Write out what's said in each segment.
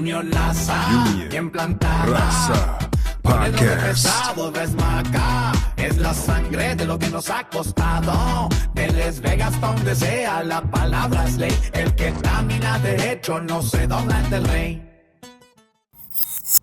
Unión Raza, bien plantada. Raza Podcast. Ves acá, es la sangre de lo que nos ha costado. De Las Vegas pa' donde sea, la palabra es ley. El que camina derecho no se dobla ante el rey.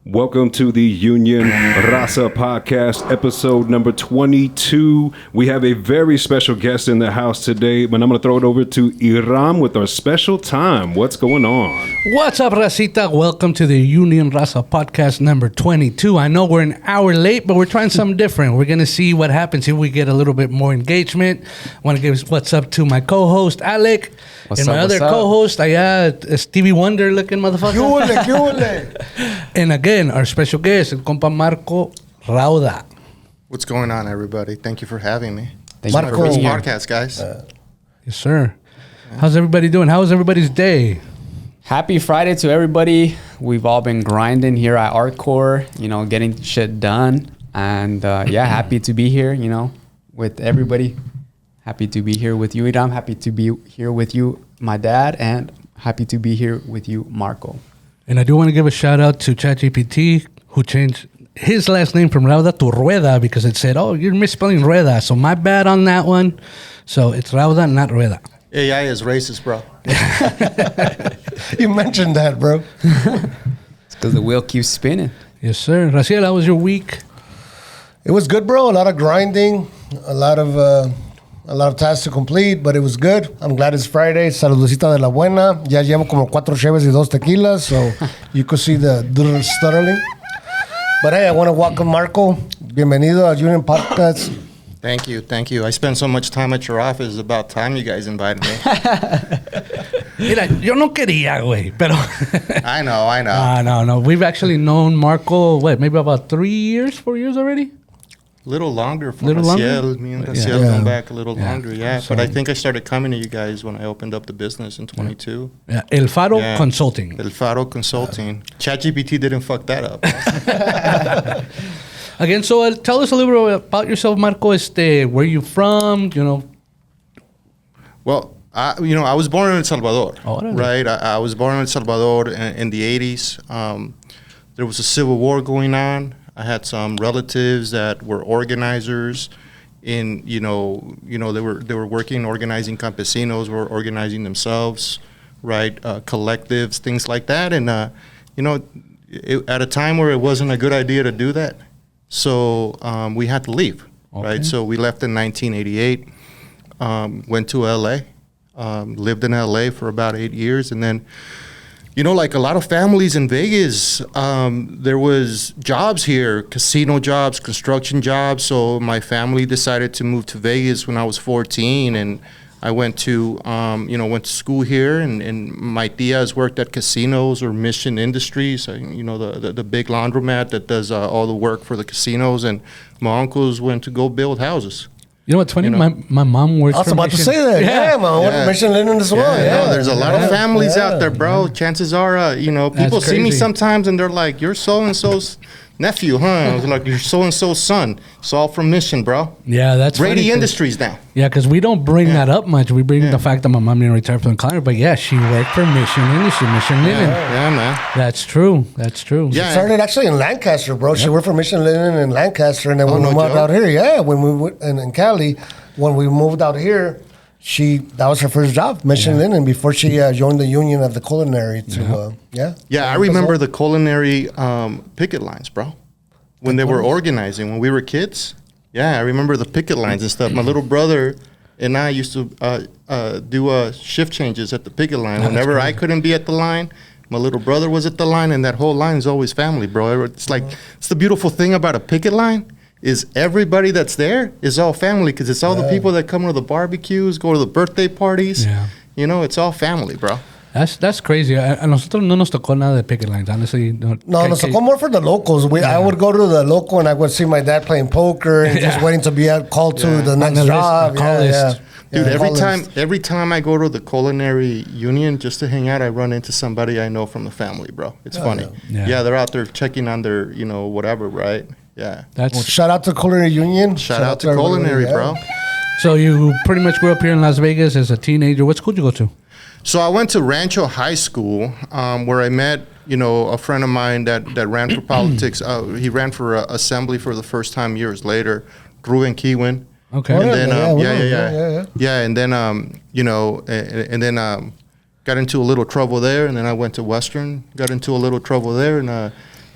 Welcome to the Union Raza Podcast, episode number 22. We have a very special guest in the house today, but I'm going to throw it over to Iram with our special time. What's going on? What's up, Racita? Welcome to the Union Raza Podcast number 22. I know we're an hour late, but we're trying something different. We're going to see what happens if we get a little bit more engagement. I want to give what's up to my co-host, Alec. What's and up, my other co-host, Stevie Wonder looking motherfucker. And again, our special guest, el compa Marco Rueda. What's going on, everybody? Thank you for having me. Thank you for this podcast, guys. Yes, sir. How's everybody doing? How was everybody's day? Happy Friday to everybody. We've all been grinding here at Artkore, getting shit done. And happy to be here, with everybody. Happy to be here with you, Iram. Happy to be here with you, my dad. And happy to be here with you, Marco. And I do want to give a shout out to ChatGPT, who changed his last name from Raza to Rueda because it said, oh, you're misspelling Rueda. So my bad on that one. So it's Raza, not Rueda. AI is racist, bro. You mentioned that, bro. It's because the wheel keeps spinning. Yes, sir. Raciel, how was your week? It was good, bro. A lot of grinding, a lot of tasks to complete, but it was good. I'm glad it's Friday. Saludcita de la buena. Ya llevo como 4 cheves y 2 tequilas, so you could see the doodle stuttering. But hey, I want to welcome Marco. Bienvenido al Union Podcast. Thank you. I spent so much time at your office. It's about time you guys invited me. Mira, yo no quería, güey, pero... I know. No. We've actually known Marco, maybe about 4 years already? Little longer for Little Raciel. longer? Me and Raciel going back a little longer, yeah. But I think I started coming to you guys when I opened up the business in 22. Yeah, El Faro Consulting. El Faro Consulting. ChatGPT didn't fuck that up. Again, so tell us a little bit about yourself, Marco. Where you from, Well, I was born in El Salvador, right? I was born in El Salvador in the 80s. There was a civil war going on. I had some relatives that were organizers in, they were working, organizing campesinos, were organizing themselves, right? Collectives, things like that. And, at a time where it wasn't a good idea to do that. So we had to leave, right? So we left in 1988, went to LA, lived in LA for about 8 years. And then, like a lot of families in Vegas, there was jobs here, casino jobs, construction jobs. So my family decided to move to Vegas when I was 14, and I went to school here. And my tias worked at casinos or Mission Industries, the big laundromat that does all the work for the casinos. And my uncles went to go build houses. You know what's funny? My mom works. I was about to say that. Yeah, my work Mission Linen as well. Yeah, there's a lot of families out there, bro. Chances are, people see me sometimes and they're like, "You're so and so's nephew, huh?" I was like, "You're so and so's son." It's all from Mission, bro. Yeah, that's Brady Industries now. Yeah, because we don't bring that up much. We bring the fact that my mom didn't retire from the client, but yeah, she worked for Mission Industries, Mission Linen. Yeah, man. That's true. She started actually in Lancaster, bro. She worked for Mission Linen in Lancaster, and then when we moved out here, when we went in Cali, when we moved out here, that was her first job, Mission Linen, before she joined the union of the culinary. I remember the culinary picket lines, bro. When they were organizing, when we were kids. Yeah, I remember the picket lines and stuff. My little brother and I used to do shift changes at the picket line. Whenever I couldn't be at the line, my little brother was at the line, and that whole line is always family, bro. It's like, it's the beautiful thing about a picket line is everybody that's there is all family, because it's all the people that come to the barbecues, go to the birthday parties. Yeah. It's all family, bro. That's crazy. A nosotros no nos tocó nada de picket lines, honestly. No, nos tocó more for the locals. I would go to the local and I would see my dad playing poker and just waiting to be called to the next job. Dude, every time I go to the culinary union just to hang out, I run into somebody I know from the family, bro. It's funny. Yeah, they're out there checking on their, whatever, right? Yeah. Shout out to Culinary Union. Shout out to Culinary, bro. So you pretty much grew up here in Las Vegas as a teenager. What school did you go to? So I went to Rancho High School, where I met, a friend of mine that ran for politics. He ran for assembly for the first time years later. Rueda Kiwin. Okay. And then yeah. And then got into a little trouble there, and then I went to Western. Got into a little trouble there, and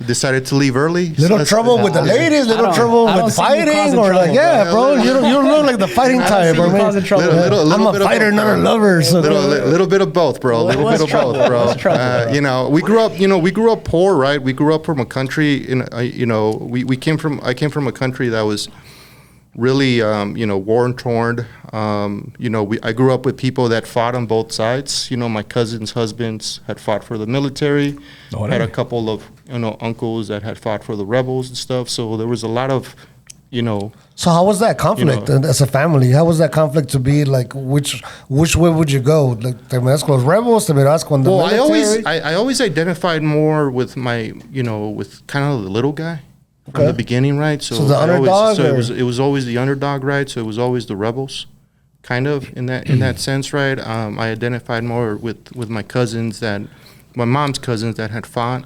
decided to leave early. Little trouble with the ladies, little trouble with fighting, or like, bro, you don't look like the fighting type, bro. I'm a fighter, not a lover. So little bit of both, bro. A little bit of both, bro. We grew up poor, right? We grew up from a country, I came from a country that was really, war torn. I grew up with people that fought on both sides. My cousins' husbands had fought for the military. Had a couple of, uncles that had fought for the rebels and stuff. So there was a lot of, So how was that conflict as a family? How was that conflict to be like? Which way would you go? Like, te miras con los rebels, te miras con the military? I always identified more with my, with kind of the little guy. From the beginning, right? So the underdog. It was always the underdog, right? So it was always the rebels, kind of in that sense, right? I identified more with my cousins my mom's cousins that had fought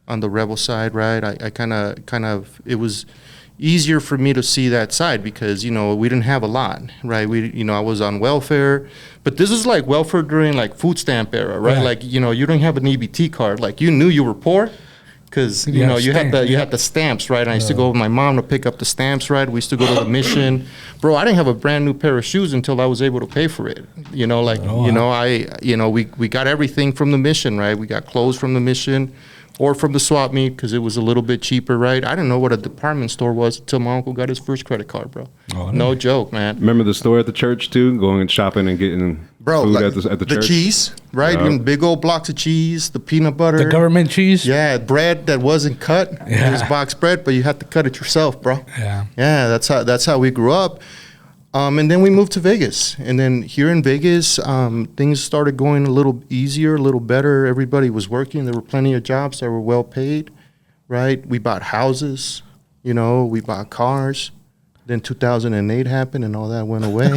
on the rebel side, right? I kind of it was easier for me to see that side because we didn't have a lot, right? I was on welfare, but this is like welfare during like food stamp era, right? Yeah. Like you didn't have an EBT card, like you knew you were poor. Because you had the stamps, right? And I used to go with my mom to pick up the stamps, right? We used to go to the mission, bro. I didn't have a brand new pair of shoes until I was able to pay for it. We got everything from the mission, right? We got clothes from the mission, or from the swap meet because it was a little bit cheaper, right? I didn't know what a department store was until my uncle got his first credit card, bro. No joke, man. Remember the store at the church too? Going and shopping and getting food at the church? The cheese, right? Big old blocks of cheese, the peanut butter. The government cheese? Yeah, bread that wasn't cut. Yeah. It was box bread, but you had to cut it yourself, bro. Yeah. Yeah, that's how we grew up. And then we moved to Vegas. And then here in Vegas, things started going a little easier, a little better. Everybody was working. There were plenty of jobs that were well paid, right? We bought houses, we bought cars. Then 2008 happened and all that went away.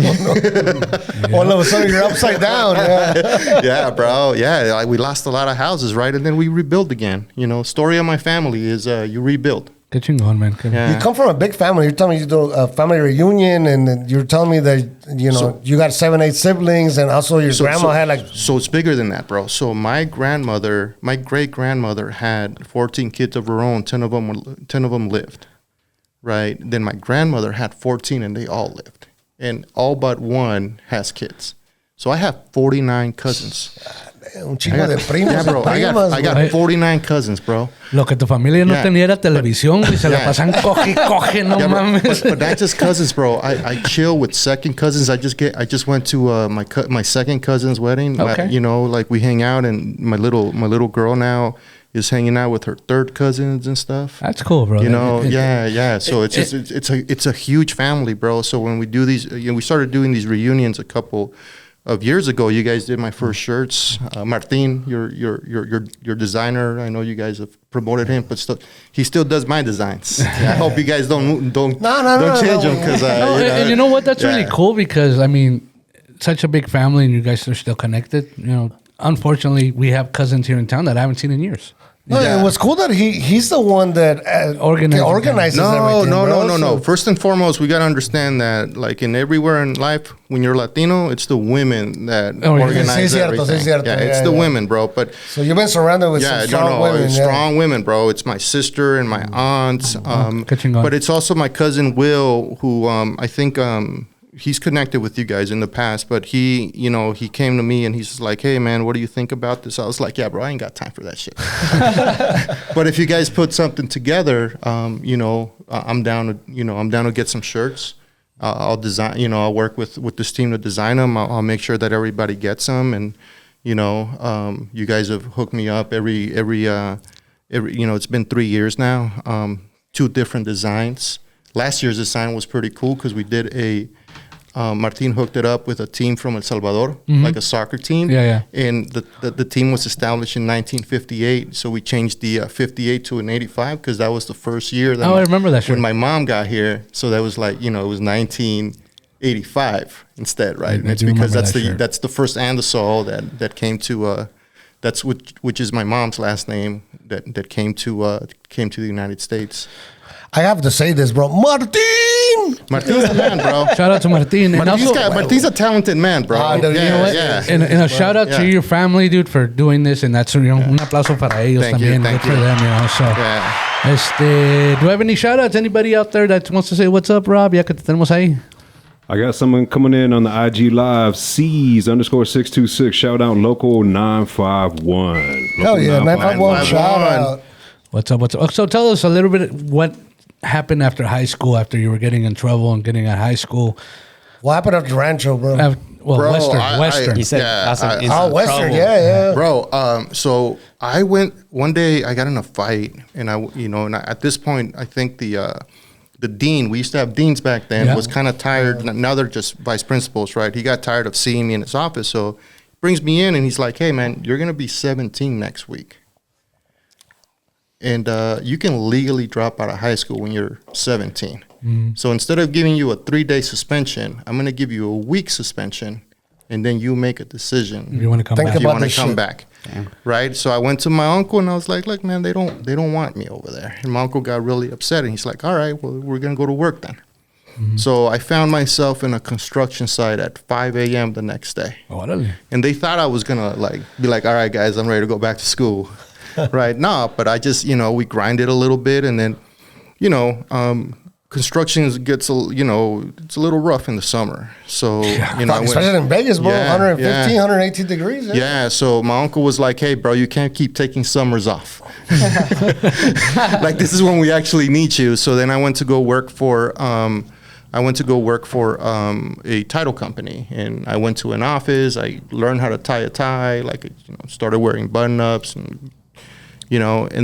All of a sudden you're upside down. Yeah, yeah, bro. Yeah, we lost a lot of houses, right? And then we rebuilt again. Story of my family is you rebuild. Qué chingón, man. Yeah. You come from a big family. You're telling me you do a family reunion, and you're telling me that you got 7-8 siblings, and also your grandma had like. So it's bigger than that, bro. So my great grandmother had 14 kids of her own. 10 of them lived, right? Then my grandmother had 14, and they all lived, and all but one has kids. So I have 49 cousins. Un chingo de primos. Yeah, bro. I got 49 cousins, bro. Lo que tu familia no tenía era televisión y se la pasan coge, no mames. But not just cousins, bro. I chill with second cousins. I just went to my second cousin's wedding. Okay. Like we hang out, and my little girl now is hanging out with her third cousins and stuff. That's cool, bro. Yeah. So it's a huge family, bro. So when we do these, we started doing these reunions a couple of years ago. You guys did my first shirts. Martin, your designer. I know you guys have promoted him, but he still does my designs. I hope you guys don't change them because. And you know what? That's really cool because such a big family, and you guys are still connected. Unfortunately, we have cousins here in town that I haven't seen in years. No, it was cool that he's the one that organizes everything. No. First and foremost, we got to understand that, like in everywhere in life, when you're Latino, it's the women that organize everything. It's the women, bro. But so you've been surrounded with some strong women. Strong women, bro. It's my sister and my aunts. But it's also my cousin Will, who I think he's connected with you guys in the past, but he came to me and he's just like, hey man, what do you think about this? I was like, yeah, bro, I ain't got time for that shit. But if you guys put something together, I'm down to get some shirts. I'll design, I'll work with this team to design them. I'll make sure that everybody gets them. And, you guys have hooked me up every, it's been 3 years now, 2 different designs. Last year's design was pretty cool because we did Martin hooked it up with a team from El Salvador, like a soccer team. Yeah. And the team was established in 1958, so we changed the 58 to an 85 because that was the first year that I remember that when my mom got here. So that was like, it was 1985 instead, right? And it's because that's the first andesol that came to that's which is my mom's last name that came to the United States. I have to say this, bro. Martin! Martin's the man, bro. Shout out to Martin. And Martin's a talented man, bro. You know what? And a shout out to your family, dude, for doing this. And that's, un aplauso para ellos también. Good for them, So, do I have any shout outs? Anybody out there that wants to say what's up, Rob? Ya que te tenemos ahí. I got someone coming in on the IG Live. C's_626. Shout out local 951. Hell yeah, 951. Shout out. What's up? So tell us a little bit what happened after high school, after you were getting in trouble and getting out of hite school. What happened after Rancho, bro? Bro, Western. He said, Western, yeah. Bro, so I went, one day I got in a fight, and at this point, I think the dean, we used to have deans back then, was kind of tired. Now they're just vice principals, right? He got tired of seeing me in his office, so he brings me in, and he's like, hey, man, you're going to be 17 next week. And you can legally drop out of high school when you're 17. So instead of giving you a 3-day suspension, I'm going to give you a week suspension, and then you make a decision. If you want to come back. You want to come back. Right? So I went to my uncle, and I was like, look, man, they don't want me over there. And my uncle got really upset, and he's like, all right, well, we're going to go to work then. So I found myself in a construction site at 5 a.m. the next day. And they thought I was going to be like, all right, guys, I'm ready to go back to school. Right? No, but I just, we grinded a little bit, and then, construction gets it's a little rough in the summer. So, especially in Vegas, bro, 115, 118 degrees. Yeah, so my uncle was like, hey, bro, you can't keep taking summers off. Like, this is when we actually need you. So then I went to go work for a title company, and I went to an office. I learned how to tie a tie, started wearing button-ups, and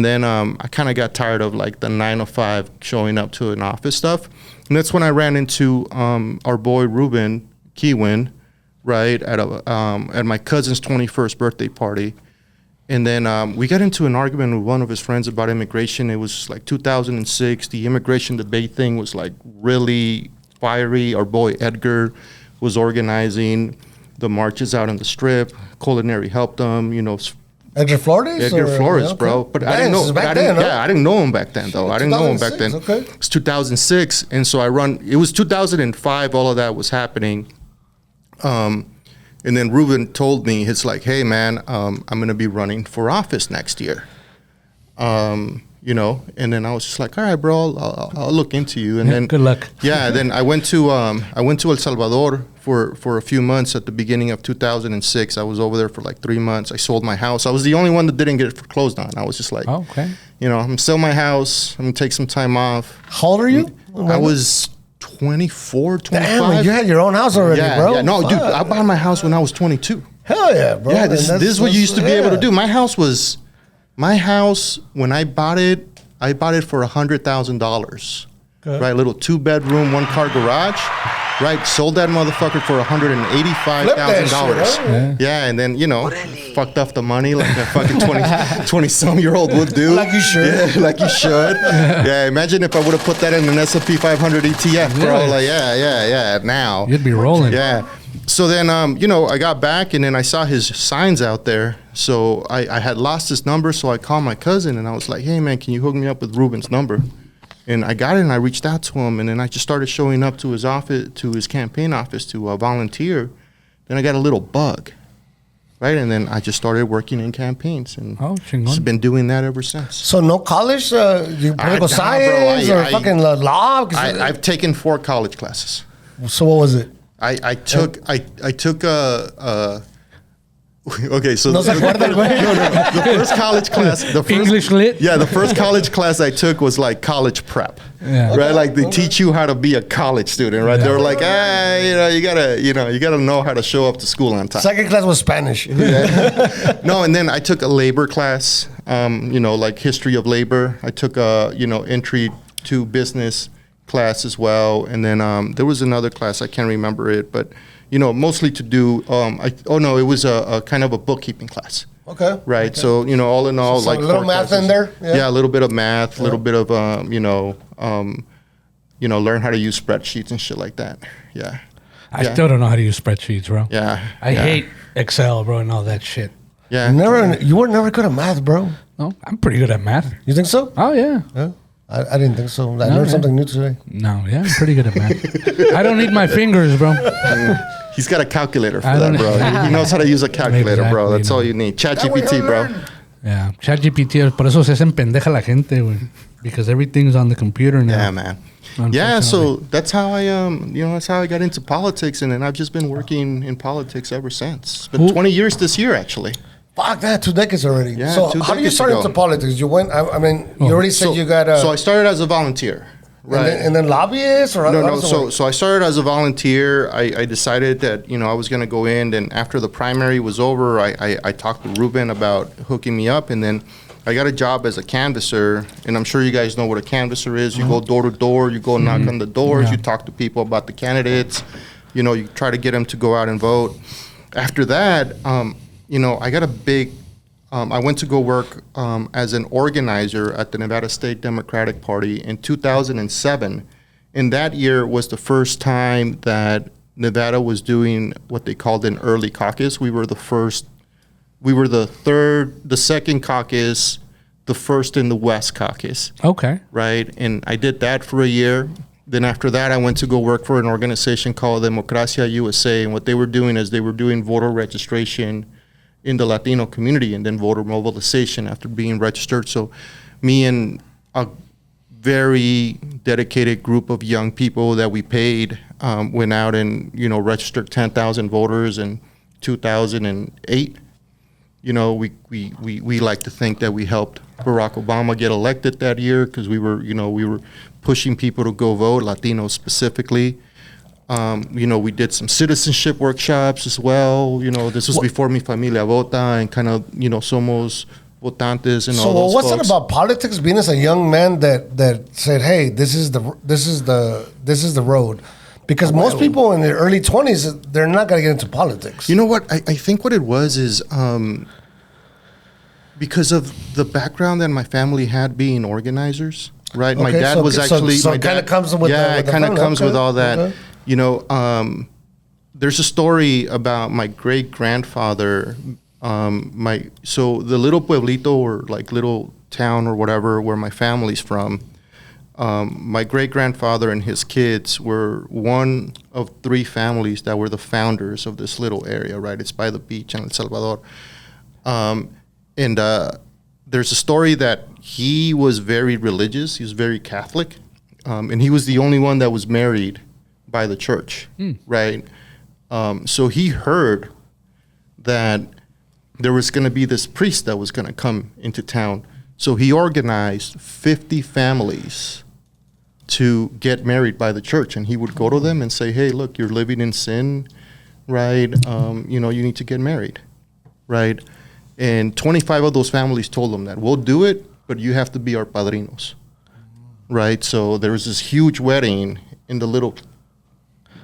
then I kind of got tired of the 9 to 5 showing up to an office stuff. And that's when I ran into our boy Ruben Keewin, right, at my cousin's 21st birthday party. And then we got into an argument with one of his friends about immigration. It was 2006. The immigration debate thing was really fiery. Our boy Edgar was organizing the marches out on the Strip. Culinary helped them, Edgar Flores? Edgar Flores, bro. But I didn't know. I didn't know him back then, though. I didn't know him back then. Okay. It's 2006, and so it was 2005. All of that was happening. And then Ruben told me, it's like, hey, man, I'm going to be running for office next year. And then I was just like, all right, bro, I'll look into you. And then good luck. Yeah, then I went to El Salvador for a few months at the beginning of 2006. I was over there for 3 months. I sold my house. I was the only one that didn't get it foreclosed on. I was just like, I'm gonna sell my house. I'm gonna take some time off. How old are you? I was 24, 25. Damn, you had your own house already, bro. Yeah, no, dude, I bought my house when I was 22. Hell yeah, bro. Yeah, this is what you used to be able to do. My house, when I bought it for $100,000. Right, little 2-bedroom, 1-car garage. Right, sold that motherfucker for $185,000. Yeah, and then fucked off the money like a fucking 20-some-year-old would do. Like you should. Yeah, like you should. Yeah, imagine if I would have put that in an S&P 500 ETF, bro. Yeah. Now you'd be rolling. Yeah. So then, I got back, and then I saw his signs out there. So I had lost his number, so I called my cousin, and I was like, hey, man, can you hook me up with Ruben's number? And I got it, and I reached out to him, and then I just started showing up to his office, to his campaign office, to volunteer. Then I got a little bug, right? And then I just started working in campaigns, and just been doing that ever since. So no college? Political science or fucking law? I've taken 4 college classes. So what was it? I took okay, so no, the first college class, English lit. Yeah, the first college class I took was college prep, right? They teach you how to be a college student, right? They were like, you gotta know how to show up to school on time. Second class was Spanish. No, and then I took a labor class, history of labor. I took a entry to business class as well, and then there was another class, I can't remember it, but mostly to do it was a kind of a bookkeeping class. Okay. Right. Okay. So all in all, so a little math classes in there. Yeah, a little bit of math, a little bit of learn how to use spreadsheets and shit like that. Yeah. I still don't know how to use spreadsheets, bro. Yeah. I hate Excel, bro, and all that shit. Yeah. You were never good at math, bro. No, I'm pretty good at math. You think so? Oh, yeah. Yeah. I didn't think so. I learned something new today. No, yeah, I'm pretty good at math. I don't need my fingers, bro. He's got a calculator for that, bro. He knows how to use a calculator, bro. That's all you need. ChatGPT, bro. Yeah, ChatGPT. Por eso se hacen pendeja la gente, güey. Because everything's on the computer now. Yeah, man. Yeah, so that's how I that's how I got into politics, and then I've just been working in politics ever since. It's been 20 years this year, actually. Fuck that, 2 decades already. Yeah, so how do you start into politics? You went, I mean, you already said you got So I started as a volunteer. Right. And then lobbyist? Or no. So I started as a volunteer. I decided that, I was going to go in, and after the primary was over, I talked to Ruben about hooking me up, and then I got a job as a canvasser, and I'm sure you guys know what a canvasser is. You go door to door, you go knock on the doors, you talk to people about the candidates, you try to get them to go out and vote. After that, I got a big, I went to go work as an organizer at the Nevada State Democratic Party in 2007. And that year was the first time that Nevada was doing what they called an early caucus. We were the second caucus, the first in the West caucus. Okay. Right? And I did that for a year. Then after that, I went to go work for an organization called Democracia USA. And what they were doing is they were doing voter registration in the Latino community and then voter mobilization after being registered. So me and a very dedicated group of young people that we paid went out and, registered 10,000 voters in 2008. We like to think that we helped Barack Obama get elected that year because we were pushing people to go vote, Latinos specifically. We did some citizenship workshops as well. This was before Mi Familia Vota and kind of, Somos Votantes and all those what's folks. it about politics being as a young man that said, hey, this is the road? Because most people in their early 20s, they're not going to get into politics. You know what? I think what it was is because of the background that my family had being organizers, right? Okay, my dad was actually... So it kind of comes with it kind of comes with all that. Okay. There's a story about my great-grandfather. So the little pueblito or like little town or whatever where my family's from, my great-grandfather and his kids were one of 3 families that were the founders of this little area, right? It's by the beach in El Salvador. And there's a story that he was very religious. He was very Catholic. And he was the only one that was married by the church, right? So he heard that there was going to be this priest that was going to come into town. So he organized 50 families to get married by the church. And he would go to them and say, hey, look, you're living in sin, right? You need to get married, right? And 25 of those families told him that we'll do it, but you have to be our padrinos, right? So there was this huge wedding in the little,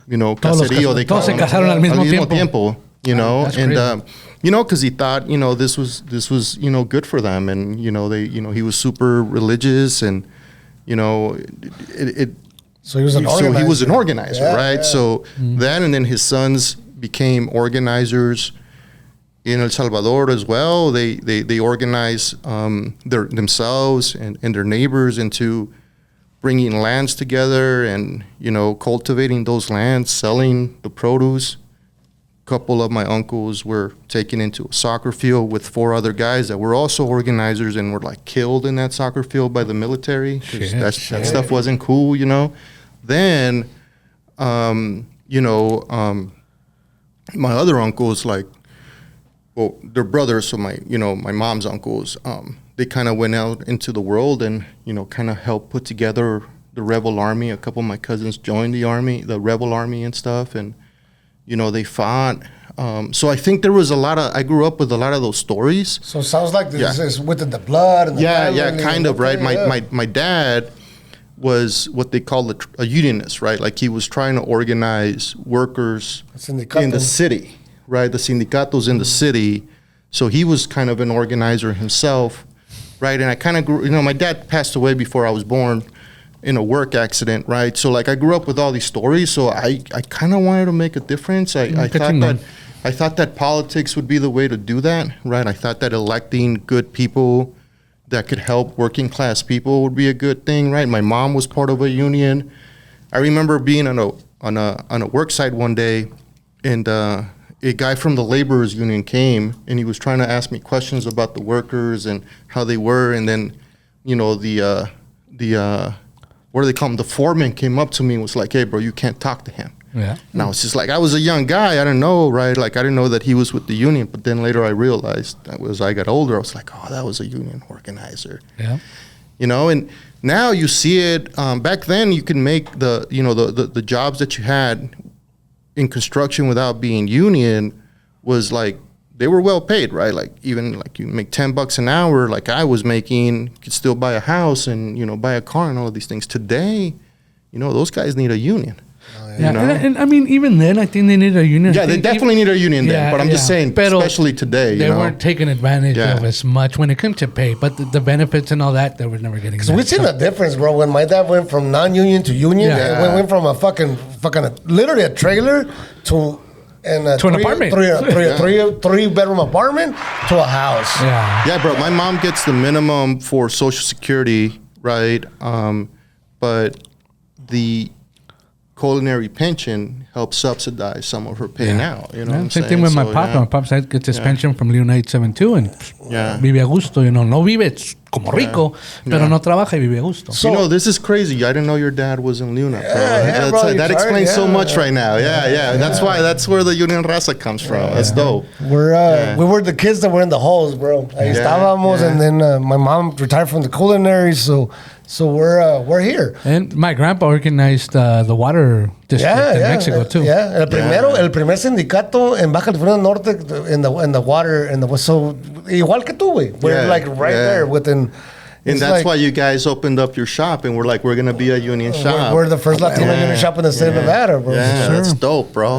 caserío. Todos se casaron al mismo tiempo. And because he thought, this was, good for them, and he was super religious, and So he was an organizer. So he was an organizer, right? Yeah. So that, and then his sons became organizers in El Salvador as well. They organize themselves and their neighbors into bringing lands together and, cultivating those lands, selling the produce. A couple of my uncles were taken into a soccer field with 4 other guys that were also organizers and were like killed in that soccer field by the military. That stuff wasn't cool, Then, my other uncles, they're brothers, so my mom's uncles, they kind of went out into the world and, kind of helped put together the rebel army. A couple of my cousins joined the rebel army and stuff, and, they fought. So I think there was I grew up with a lot of those stories. So it sounds like this is within the blood. And the family, kind of, right? My dad was what they call a unionist, right? Like he was trying to organize workers in the city, right? The sindicatos in the city. So he was kind of an organizer himself, right? And I kind of grew, my dad passed away before I was born in a work accident, right? So I grew up with all these stories. So I kind of wanted to make a difference. I thought that, I thought that politics would be the way to do that, right? I thought that electing good people that could help working class people would be a good thing, right? My mom was part of a union. I remember being on a work site one day, and a guy from the laborers union came, and he was trying to ask me questions about the workers and how they were, and then, the what do they call him? The foreman came up to me and was like, "Hey, bro, you can't talk to him." Yeah. And I was just like, I was a young guy. I didn't know, right? Like, I didn't know that he was with the union. But then later I realized that as I got older, I was like, oh, that was a union organizer. Yeah. And now you see it. Back then, you can make the jobs that you had in construction without being union was like, they were well paid, right? Like, even like you make $10 an hour, like I was making, you could still buy a house and, buy a car and all of these things. Today, those guys need a union. Yeah, and I mean, even then, I think they need a union. Yeah, they definitely need a union then. But I'm just saying, especially today, they weren't taking advantage of as much when it came to pay. But the benefits and all that, they were never getting. Because we've seen the difference, bro. When my dad went from non-union to union, it went from a fucking literally a trailer to an apartment, three bedroom apartment to a house. Yeah, bro. My mom gets the minimum for Social Security, right? But the culinary pension helps subsidize some of her pay now. You know what I'm same saying? thing with my pop. My pop gets his pension from Leonite 872 and vive a gusto. No vive como rico, pero no trabaja y vive a gusto. So, this is crazy. I didn't know your dad was in Luna, bro. That explains so much right now. That's where the Union Raza comes from. That's dope. We were the kids that were in the halls, bro. Ahí estábamos, and then my mom retired from the culinary, so we're here. And my grandpa organized the water district in Mexico too. Yeah, el primer sindicato en Baja California Norte in the water, so igual que tú, güey. We're like right there within. And that's why you guys opened up your shop, and we're going to be a union shop. We're the first Latino union shop in the state of Nevada, bro. Yeah, that's dope, bro.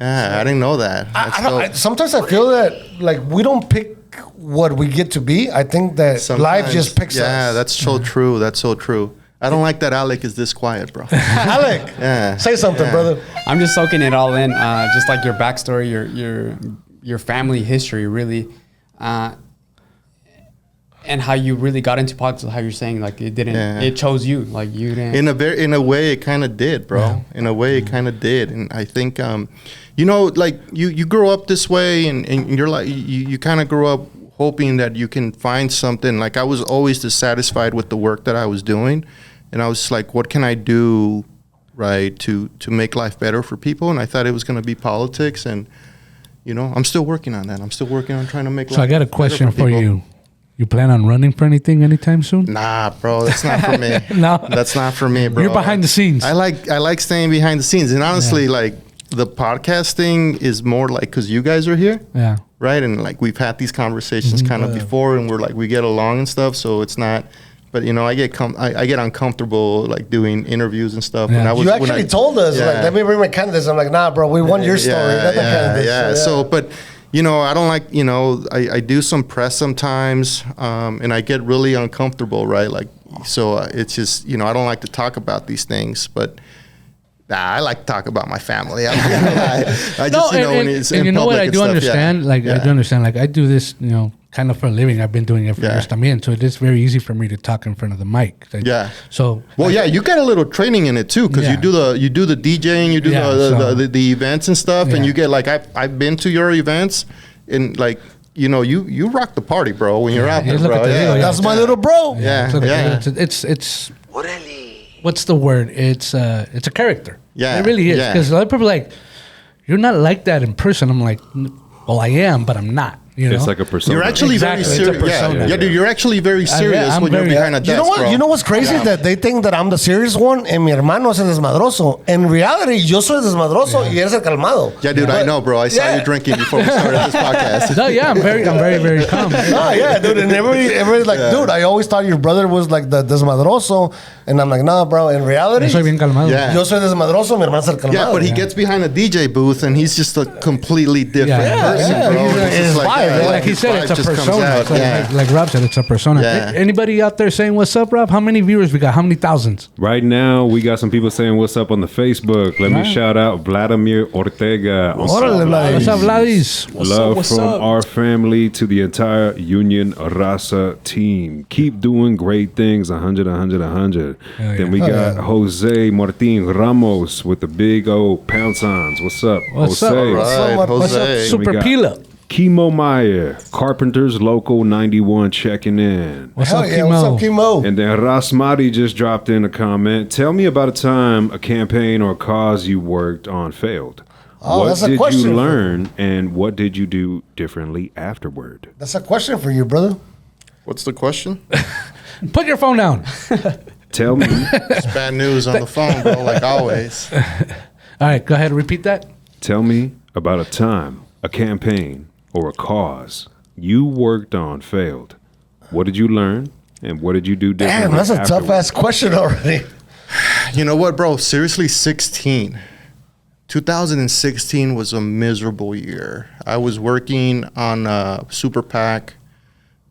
I didn't know that. Sometimes I feel that like we don't pick what we get to be. I think that life just picks us. Yeah, that's so true. That's so true. I don't like that Alec is this quiet, bro. Alec, say something, brother. I'm just soaking it all in, just like your backstory, your family history, really, and how you really got into politics. How you're saying, like it chose you, like you didn't. In a way, it kind of did, bro. Yeah. In a way, it kind of did, and I think, like you grow up this way, and you're like you kind of grow up hoping that you can find something. Like I was always dissatisfied with the work that I was doing, and I was like, what can I do, right, to make life better for people? And I thought it was going to be politics, and I'm still working on that. I'm still working on trying to make. So I got a question for you. You plan on running for anything anytime soon? Nah, bro, that's not for me. No, that's not for me, bro. You're behind the scenes. I like staying behind the scenes, and honestly, like the podcasting is more like because you guys are here, right? And like we've had these conversations kind of before, and we get along and stuff. So it's not. But I get uncomfortable like doing interviews and stuff. Yeah. And you actually told us like, let me bring my candidates. I'm like, nah, bro, we want your story. So, but. I don't like, I do some press sometimes, and I get really uncomfortable, right? Like, so it's just, I don't like to talk about these things, but I like to talk about my family. I just, when it's in public I do understand, I do understand, like, I do this, kind of for a living. I've been doing it for years también, so it is very easy for me to talk in front of the mic. So you got a little training in it too, because you do the DJing, you do the events and stuff, and you get like I've been to your events, and like you rock the party, bro, when you're out there, bro. That's my little bro. It's what's the word? It's a character. Yeah, it really is, because a lot of people are like, you're not like that in person. I'm like, well, I am, but I'm not. It's like a persona. You're actually very serious. Dude, you're actually very serious when you're behind a desk, bro. You know what's crazy? That they think that I'm the serious one and mi hermano es el desmadroso. In reality, yo soy el desmadroso y eres el calmado. Yeah, dude, I know, bro. I saw you drinking before we started this podcast. No, I'm very, very calm. Dude, and everybody's like, dude, I always thought your brother was like the desmadroso. And I'm like, nah, bro. In reality, yo soy bien calmado. Yo soy desmadroso, mi hermano es el calmado. Yeah, but he gets behind a DJ booth and he's just a completely different person, bro. It's like, like he said, it's a persona. Like Rob said, it's a persona. Yeah. Anybody out there saying what's up, Rob? How many viewers we got? How many thousands? Right now, we got some people saying what's up on the Facebook. Let me shout out Vladimir Ortega. What's up, Vladis? Love from our family to the entire Union Raza team. Keep doing great things. 100, 100, 100. Then we got Jose Martin Ramos with the big old pound signs. What's up, What's Jose? up? Right, What's up? Jose. Super Pila. Chemo Meyer, Carpenters Local 91 checking in. What's Hell up, yeah, Kimo? what's up, Kimo? And then Rasmati just dropped in a comment. Tell me about a time a campaign or cause you worked on failed. Oh, What that's a did question. you learn and what did you do differently afterward? That's a question for you, brother. What's the question? Put your phone down. Tell me. It's bad news on the phone, bro, like always. All right, go ahead and repeat that. Tell me about a time, a campaign, or a cause you worked on failed. What did you learn and what did you do differently? Damn, that's a afterward? tough ass question already. You know what, bro? Seriously, 2016 was a miserable year. I was working on a super PAC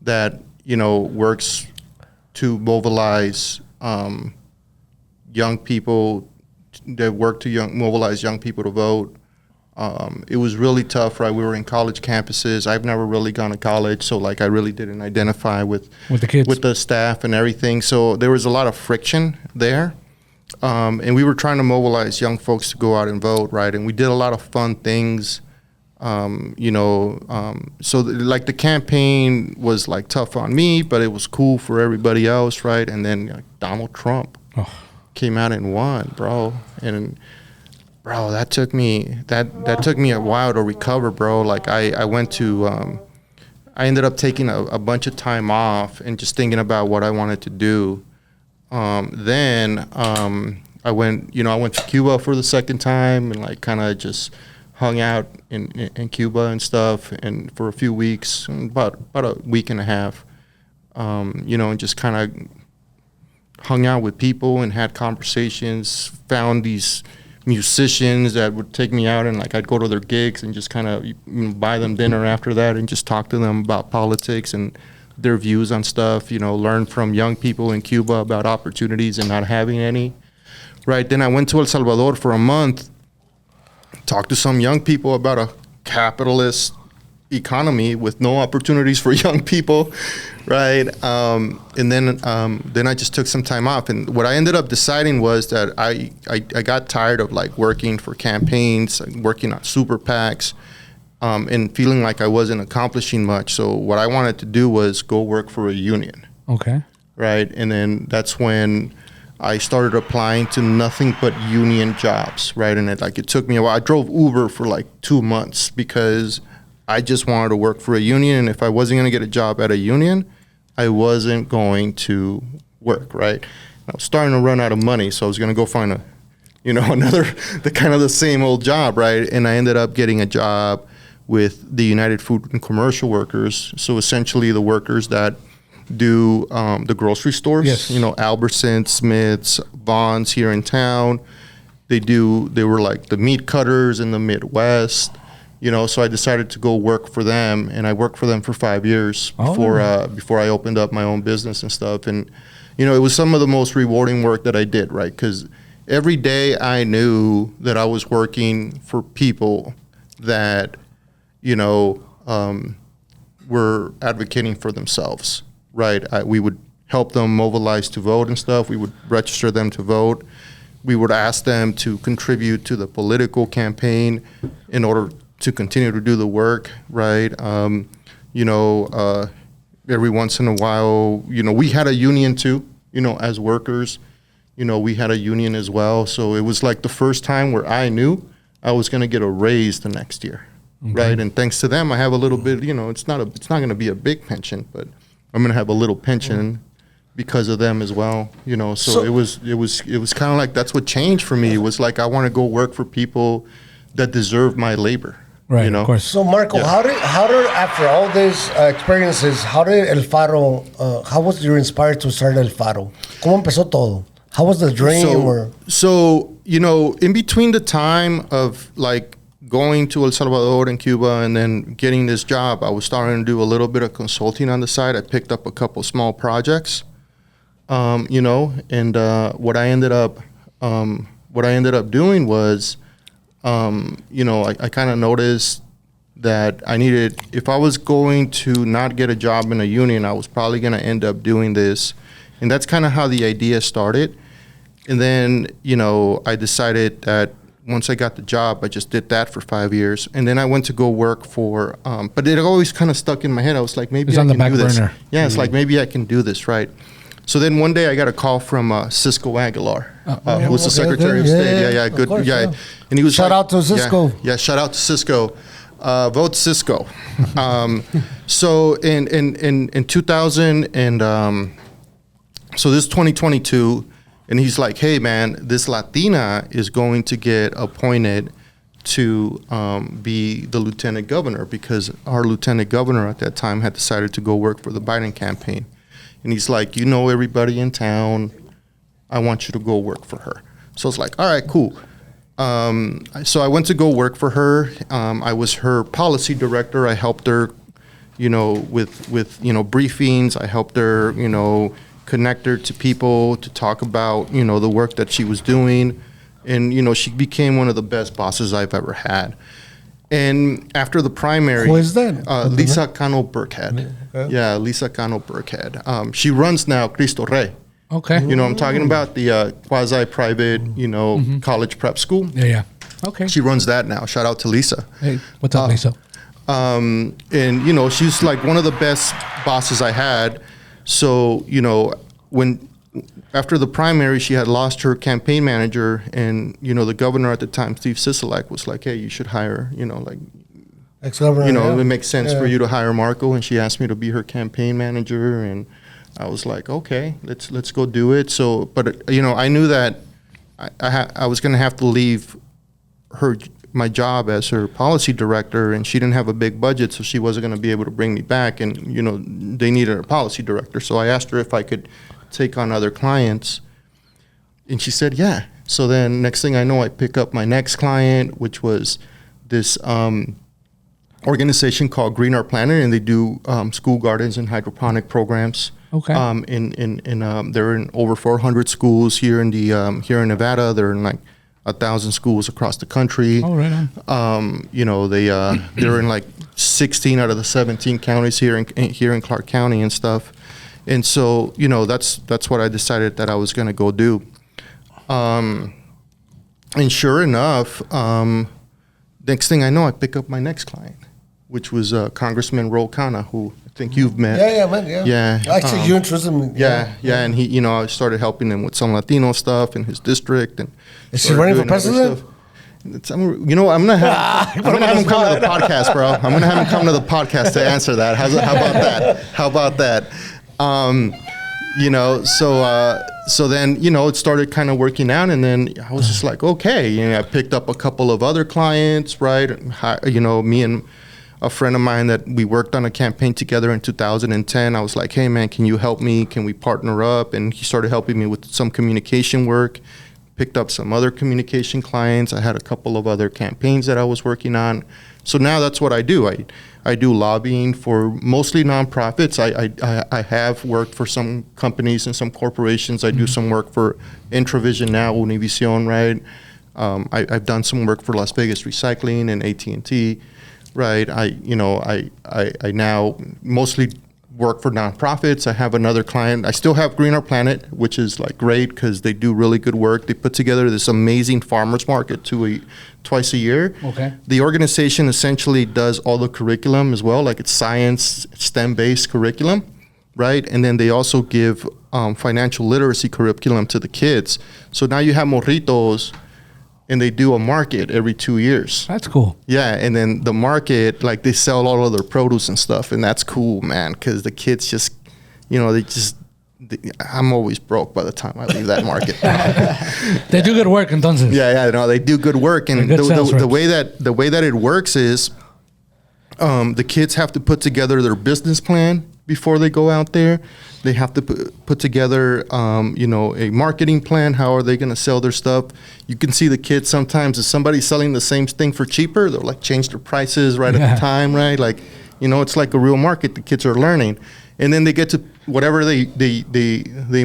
that, works to mobilize young people, mobilize young people to vote. It was really tough, right? We were in college campuses. I've never really gone to college, so I really didn't identify with the kids, with the staff and everything. So there was a lot of friction there. And we were trying to mobilize young folks to go out and vote, right? And we did a lot of fun things. The campaign was tough on me, but it was cool for everybody else, right? And then Donald Trump came out and won, bro. And bro, that took me a while to recover, bro. I went to I ended up taking a bunch of time off and just thinking about what I wanted to do. Then I went to Cuba for the second time and kind of just hung out in Cuba and stuff, and for a few weeks, about a week and a half, and just kind of hung out with people and had conversations, found these musicians that would take me out, and I'd go to their gigs and just kind of buy them dinner after that and just talk to them about politics and their views on stuff, learn from young people in Cuba about opportunities and not having any, right? Then I went to El Salvador for a month, talked to some young people about a capitalist economy with no opportunities for young people, right? And then I just took some time off. And what I ended up deciding was that I got tired of working for campaigns, working on super PACs, and feeling like I wasn't accomplishing much. So what I wanted to do was go work for a union. Okay. Right. And then that's when I started applying to nothing but union jobs, right? And it took me a while. I drove Uber for 2 months because I just wanted to work for a union. And if I wasn't going to get a job at a union, I wasn't going to work, right? I was starting to run out of money, so I was going to go find the same old job, right? And I ended up getting a job with the United Food and Commercial Workers. So essentially the workers that do the grocery stores, yes. Albertsons, Smith's, Vaughn's here in town. They were the meat cutters in the Midwest, so I decided to go work for them, and I worked for them for 5 years before I opened up my own business and stuff. And, it was some of the most rewarding work that I did, right? Because every day I knew that I was working for people that, were advocating for themselves. Right, we would help them mobilize to vote and stuff. We would register them to vote. We would ask them to contribute to the political campaign in order to continue to do the work, right? Every once in a while, we had a union too, as workers. We had a union as well. So it was the first time where I knew I was going to get a raise the next year, right? And thanks to them, I have a little bit, it's not going to be a big pension, but I'm gonna have a little pension because of them as well, So it was kind of that's what changed for me. It was I want to go work for people that deserve my labor, right? Of course. So Marco, how did after all these experiences, how did El Faro? How was you inspired to start El Faro? ¿Cómo empezó todo? How was the dream? So in between the time of going to El Salvador and Cuba and then getting this job, I was starting to do a little bit of consulting on the side. I picked up a couple small projects, and what I ended up doing was, I kind of noticed that I needed, if I was going to not get a job in a union, I was probably going to end up doing this. And that's kind of how the idea started. And then, I decided that once I got the job, I just did that for 5 years. And then I went to go work for, but it always kind of stuck in my head. I was like, maybe I can do this. Yeah, it's like, maybe I can do this, right? So then one day I got a call from Cisco Aguilar, who's the Secretary of State. Yeah, good. Course, yeah. And he was shout out to Cisco. Yeah, shout out to Cisco. Vote Cisco. So in 2000 and so this is 2022, and he's like, hey man, this Latina is going to get appointed to be the lieutenant governor, because our lieutenant governor at that time had decided to go work for the Biden campaign. And he's like, everybody in town, I want you to go work for her. So I was like, all right, cool. So I went to go work for her. I was her policy director. I helped her, with briefings. I helped her, connect her to people to talk about, the work that she was doing. And, she became one of the best bosses I've ever had. And after the primary, who is that? Lisa Cano Burkhead. Okay. Yeah, Lisa Cano Burkhead. She runs now Cristo Rey. Okay. I'm talking about the quasi-private, college prep school. Yeah. Okay. She runs that now. Shout out to Lisa. Hey, what's up, Lisa? And she's like one of the best bosses I had. So when after the primary, she had lost her campaign manager, and the governor at the time, Steve Sisolak, was like, hey, you should hire, ex-governor. It makes sense for you to hire Marco, and she asked me to be her campaign manager, and I was like, okay, let's go do it. So, but I knew that I was going to have to leave my job as her policy director, and she didn't have a big budget, so she wasn't going to be able to bring me back, and they needed a policy director. So I asked her if I could take on other clients, and she said yeah. So then next thing I know, I pick up my next client, which was this organization called Green Our Planet, and they do school gardens and hydroponic programs. Okay. They're in over 400 schools here in Nevada. They're in like 1,000 schools across the country. Oh, right on. They're in like 16 out of the 17 counties here in Clark County and stuff. And so, that's what I decided that I was going to go do. And sure enough, next thing I know, I pick up my next client, which was Congressman Ro Khanna, who I think you've met. Yeah, man, yeah. Yeah. Actually, you interested me. Yeah, and he, I started helping him with some Latino stuff in his district. And is she running for president? I'm gonna have him come to the podcast, bro. I'm gonna have him come to the podcast to answer that. How about that? So then, it started kind of working out, and then I was just like, okay, I picked up a couple of other clients, right? Me and a friend of mine that we worked on a campaign together in 2010. I was like, hey man, can you help me? Can we partner up? And he started helping me with some communication work, picked up some other communication clients. I had a couple of other campaigns that I was working on. So now that's what I do. I do lobbying for mostly nonprofits. I have worked for some companies and some corporations. I do some work for Intravision now, Univision, right? I've done some work for Las Vegas Recycling and AT&T, right? I now mostly work for nonprofits. I have another client. I still have Green Our Planet, which is like great because they do really good work. They put together this amazing farmers market twice a year. Okay. The organization essentially does all the curriculum as well, like it's science, STEM-based curriculum, right? And then they also give financial literacy curriculum to the kids. So now you have morritos, and they do a market every 2 years. That's cool. Yeah, and then the market, like they sell all of their produce and stuff, and that's cool, man, because the kids just, I'm always broke by the time I leave that market. They do good work, entonces. Yeah, no, they do good work, and the way that it works is, the kids have to put together their business plan before they go out there. They have to put together, a marketing plan. How are they going to sell their stuff? You can see the kids sometimes, if somebody's selling the same thing for cheaper, they'll like change their prices right at the time, right? Like, it's like a real market. The kids are learning. And then they get to whatever they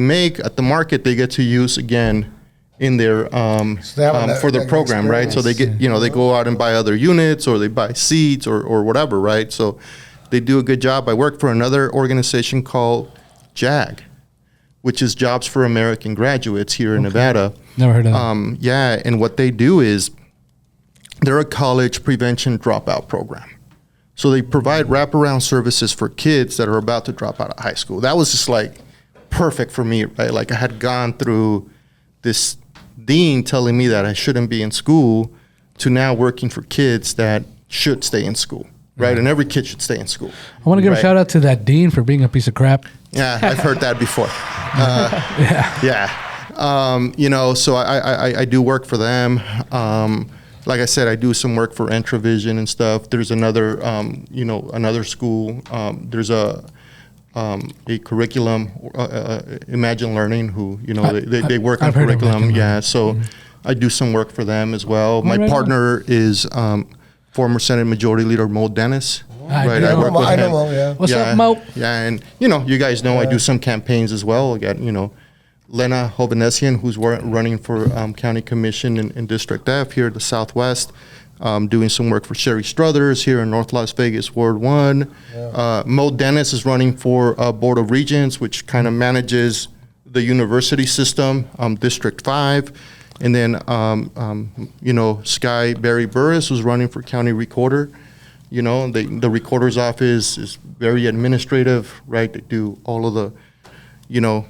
make at the market, they get to use again in their for their program, right? So they get, they go out and buy other units, or they buy seeds or whatever, right? So they do a good job. I work for another organization called JAG, which is Jobs for American Graduates here in Nevada. Never heard of that. Yeah, and what they do is they're a college prevention dropout program. So they provide wraparound services for kids that are about to drop out of high school. That was just like perfect for me, right? Like I had gone through this dean telling me that I shouldn't be in school to now working for kids that should stay in school, right? And every kid should stay in school. I want to give a shout out to that dean for being a piece of crap. Yeah, I've heard that before. So I do work for them. Like I said, I do some work for Entravision and stuff. There's another, another school. There's a curriculum, Imagine Learning, who, they work on curriculum. Yeah, so I do some work for them as well. My partner is former Senate Majority Leader Mo Dennis. I work with him. Mo, yeah. What's up, Mo? Yeah, and, you guys know I do some campaigns as well. I got, Lena Hovhanessian, who's running for County Commission in District F here at the Southwest, doing some work for Sherry Struthers here in North Las Vegas, Ward 1. Yeah. Mo Dennis is running for Board of Regents, which kind of manages the university system, District 5. And then, Sky Barry Burris, who's running for County Recorder. The recorder's office is very administrative, right? They do all of the,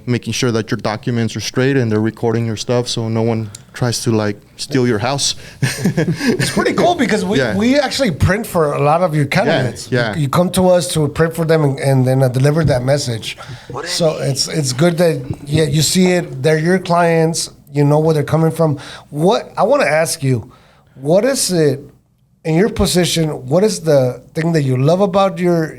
making sure that your documents are straight and they're recording your stuff so no one tries to steal your house. It's pretty cool because we actually print for a lot of your candidates. Yeah. You come to us to print for them and then deliver that message. So it's good that you see it. They're your clients. You know where they're coming from. What I want to ask you, what is it in your position? What is the thing that you love about your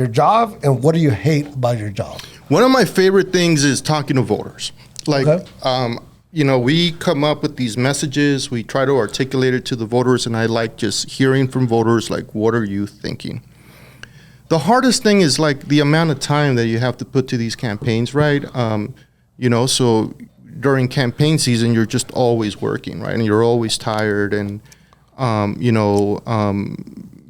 job, and what do you hate about your job? One of my favorite things is talking to voters. We come up with these messages. We try to articulate it to the voters, and I like just hearing from voters, what are you thinking? The hardest thing is the amount of time that you have to put to these campaigns, right? So during campaign season, you're just always working, right? And you're always tired, and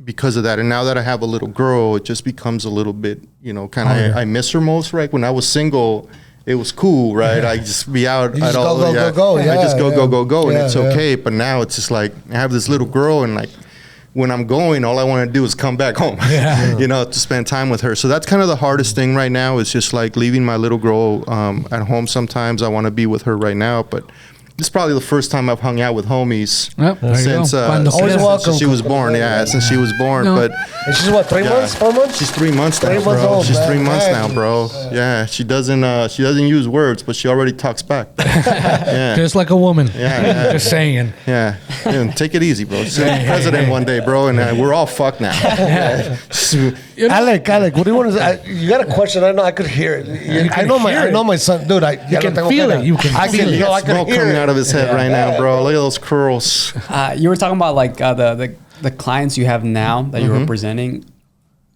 because of that. And now that I have a little girl, it just becomes a little bit, I miss her most, right? When I was single, it was cool, right? I just be out at all. Go. I just go, and it's okay. But now it's just I have this little girl, and when I'm going, all I want to do is come back home, to spend time with her. So that's kind of the hardest thing right now, is just leaving my little girl at home. Sometimes I want to be with her right now, but this is probably the first time I've hung out with homies since she was born. Since she was born. No. But and she's what, 3 months, 4 months? She's 3 months now, bro. Old, she's 3 months now, bro. Yeah, she doesn't use words, but she already talks back. Just like a woman. Yeah. Just saying. Yeah. Take it easy, bro. She's president one day, bro, and we're all fucked now. Alec, what do you want to say? You got a question? I know I could hear it. I know my son, dude. You can feel it. You can feel it. I can hear coming out of his head right now, bro. Look at those curls. You were talking about the clients you have now that you're representing.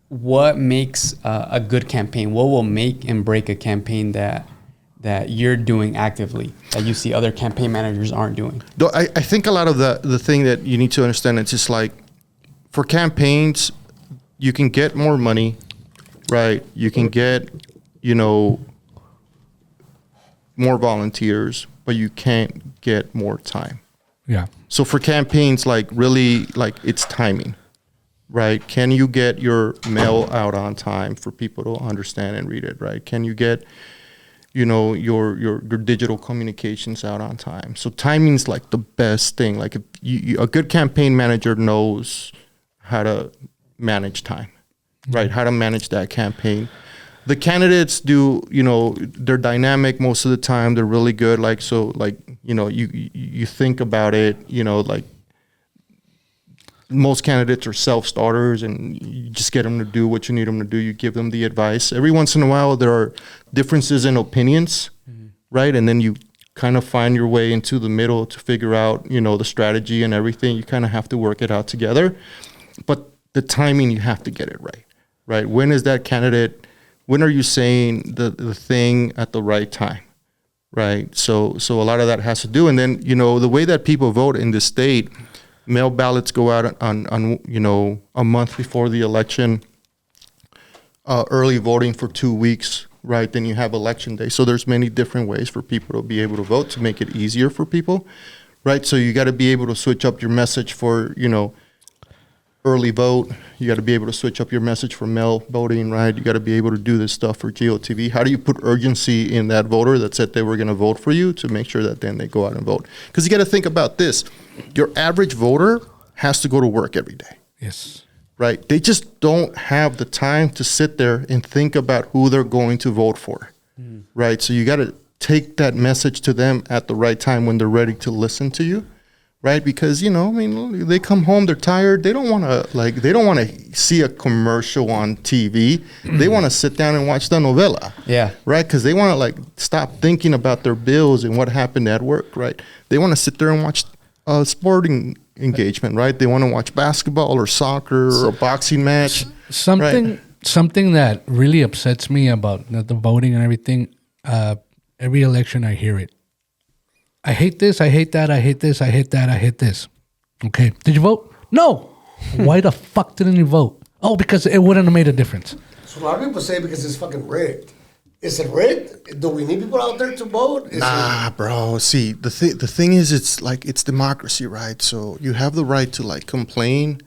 What makes a good campaign? What will make and break a campaign that you're doing actively that you see other campaign managers aren't doing? I think a lot of the thing that you need to understand, it's just for campaigns, you can get more money, right? You can get, more volunteers, but you can't get more time. Yeah. So for campaigns, really, it's timing, right? Can you get your mail out on time for people to understand and read it, right? Can you get, your digital communications out on time? So timing's the best thing. If a good campaign manager knows how to manage time, right? How to manage that campaign. The candidates do, they're dynamic most of the time. They're really good. You think about it, most candidates are self-starters, and you just get them to do what you need them to do. You give them the advice. Every once in a while, there are differences in opinions, right? And then you kind of find your way into the middle to figure out, the strategy and everything. You kind of have to work it out together. But the timing, you have to get it right, right? When is that candidate, when are you saying the thing at the right time, right? So a lot of that has to do. And then, the way that people vote in this state, mail ballots go out on a month before the election, early voting for 2 weeks, right? Then you have election day. So there's many different ways for people to be able to vote to make it easier for people, right? So you got to be able to switch up your message for, early vote. You got to be able to switch up your message for mail voting, right? You got to be able to do this stuff for GOTV. How do you put urgency in that voter that said they were going to vote for you to make sure that then they go out and vote? Because you got to think about this. Your average voter has to go to work every day. Yes. Right? They just don't have the time to sit there and think about who they're going to vote for. Right? So you got to take that message to them at the right time when they're ready to listen to you. Right, because they come home, they're tired. They don't want to see a commercial on TV. They want to sit down and watch the novela. Yeah, right, because they want to stop thinking about their bills and what happened at work. Right, they want to sit there and watch a sporting engagement. Right, they want to watch basketball or soccer or a boxing match. Something that really upsets me about the voting and everything. Every election, I hear it. I hate this, I hate that, I hate this, I hate that, I hate this. Okay. Did you vote? No. Why the fuck didn't you vote? Oh, because it wouldn't have made a difference. So a lot of people say because it's fucking rigged. Is it rigged? Do we need people out there to vote? Bro. See, the thing is, it's democracy, right? So you have the right to complain,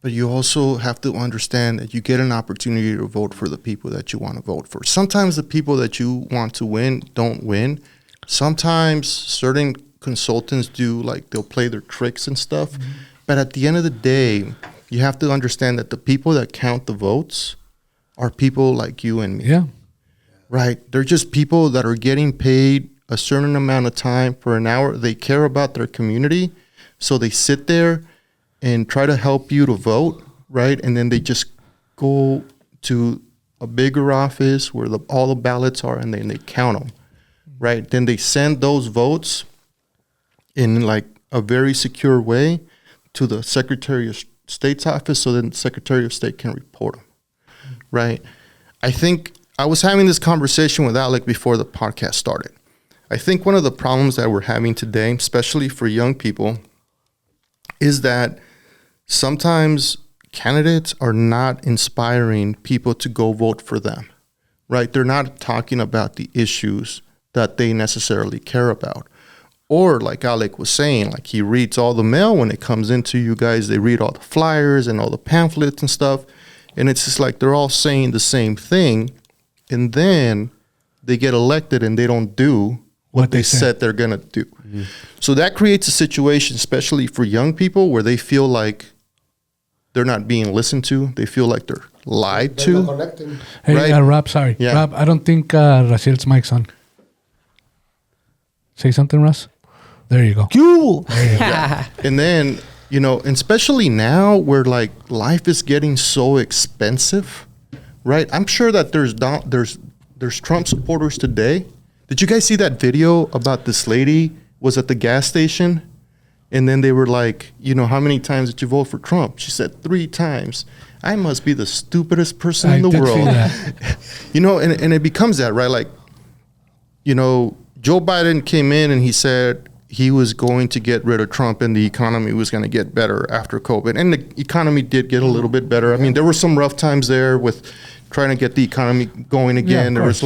but you also have to understand that you get an opportunity to vote for the people that you want to vote for. Sometimes the people that you want to win don't win. Sometimes certain consultants do, they'll play their tricks and stuff. Mm-hmm. But at the end of the day, you have to understand that the people that count the votes are people like you and me. Yeah. Right? They're just people that are getting paid a certain amount of time per an hour. They care about their community. So they sit there and try to help you to vote, right? And then they just go to a bigger office where all the ballots are, and then they count them. Right, then they send those votes in a very secure way to the Secretary of State's office, so then the Secretary of State can report them. Right, I think I was having this conversation with Alec before the podcast started. I think one of the problems that we're having today, especially for young people, is that sometimes candidates are not inspiring people to go vote for them. Right, they're not talking about the issues that they necessarily care about. Or like Alec was saying, he reads all the mail when it comes into you guys. They read all the flyers and all the pamphlets and stuff. And it's just they're all saying the same thing. And then they get elected and they don't do what they said they're going to do. Mm-hmm. So that creates a situation, especially for young people, where they feel like they're not being listened to. They feel like they're lied to. Hey, right? Rob, sorry. Yeah. Rob, I don't think Raciel's mic's on. Say something, Russ. There you go. Cool. And then, and especially now where life is getting so expensive, right? I'm sure that there's Trump supporters today. Did you guys see that video about this lady was at the gas station? And then they were how many times did you vote for Trump? She said 3 times. I must be the stupidest person in the world. And it becomes that, right? Joe Biden came in and he said he was going to get rid of Trump and the economy was going to get better after COVID. And the economy did get a little bit better. I mean, there were some rough times there with trying to get the economy going again. There was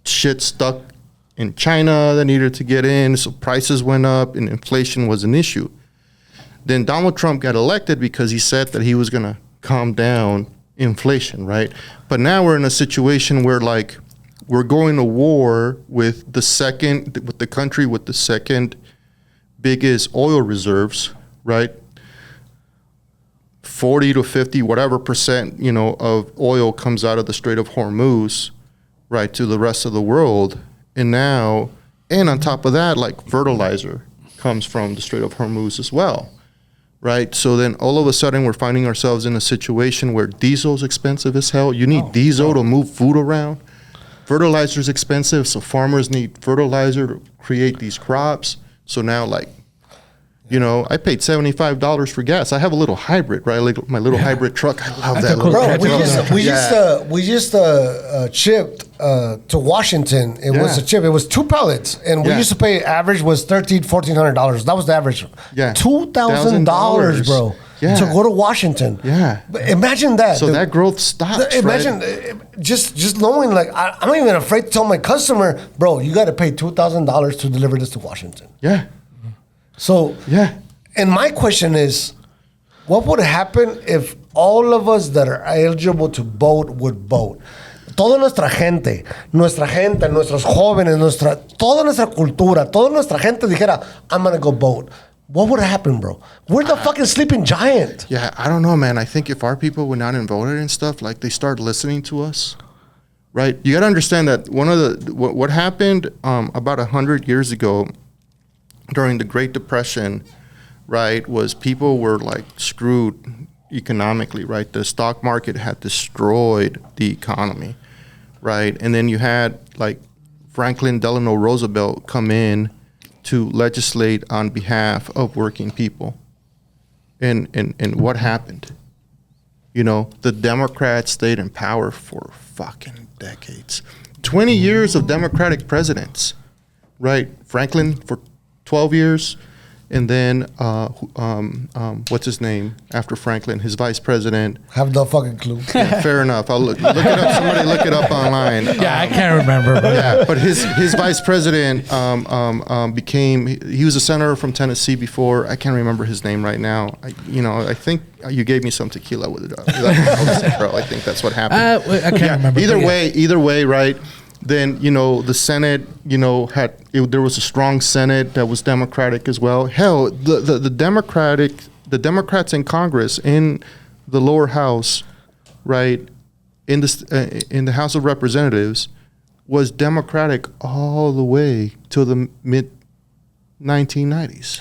shit stuck in China that needed to get in. So prices went up and inflation was an issue. Then Donald Trump got elected because he said that he was going to calm down inflation, right? But now we're in a situation where we're going to war with the country with the second biggest oil reserves, right? 40 to 50, whatever percent, of oil comes out of the Strait of Hormuz, right, to the rest of the world. And on top of that, fertilizer comes from the Strait of Hormuz as well, right? So then all of a sudden we're finding ourselves in a situation where diesel's expensive as hell. You need diesel to move food around. Fertilizer's expensive, so farmers need fertilizer to create these crops. So now, like, you know, I paid $75 for gas. I have a little hybrid, right? Like my little hybrid truck. I love that. Bro, we just shipped to Washington. It was a chip. It was 2 pallets, and we used to pay, average was $1,400. That was the average. Yeah, $2,000, bro. Yeah. To go to Washington. Yeah. But imagine that. So that growth stops. Imagine just knowing, like, I'm not even afraid to tell my customer, bro, you got to pay $2,000 to deliver this to Washington. Yeah. So, and my question is, what would happen if all of us that are eligible to vote would vote? Toda nuestra gente, nuestros jóvenes, toda nuestra cultura, toda nuestra gente dijera, I'm going to go vote. What would happen, bro? We're the fucking sleeping giant. Yeah, I don't know, man. I think if our people went out and voted and stuff, like, they start listening to us, right? You got to understand that what happened about 100 years ago during the Great Depression, right, was people were, like, screwed economically, right? The stock market had destroyed the economy, right? And then you had, like, Franklin Delano Roosevelt come in to legislate on behalf of working people. And what happened? You know, the Democrats stayed in power for fucking decades. 20 years of Democratic presidents, right? Franklin for 12 years, and then what's his name after Franklin? His vice president. Have no fucking clue. Yeah, fair enough. I'll look it up. Somebody look it up online. Yeah, I can't remember. But yeah, but his vice president became. He was a senator from Tennessee before. I can't remember his name right now. I think you gave me some tequila with it. Bro, I think that's what happened. I can't remember. Either way, right? Then, you know, the Senate, you know, there was a strong Senate that was Democratic as well. Hell, the Democrats in Congress, in the lower house, right, in the House of Representatives, was Democratic all the way to the mid 1990s,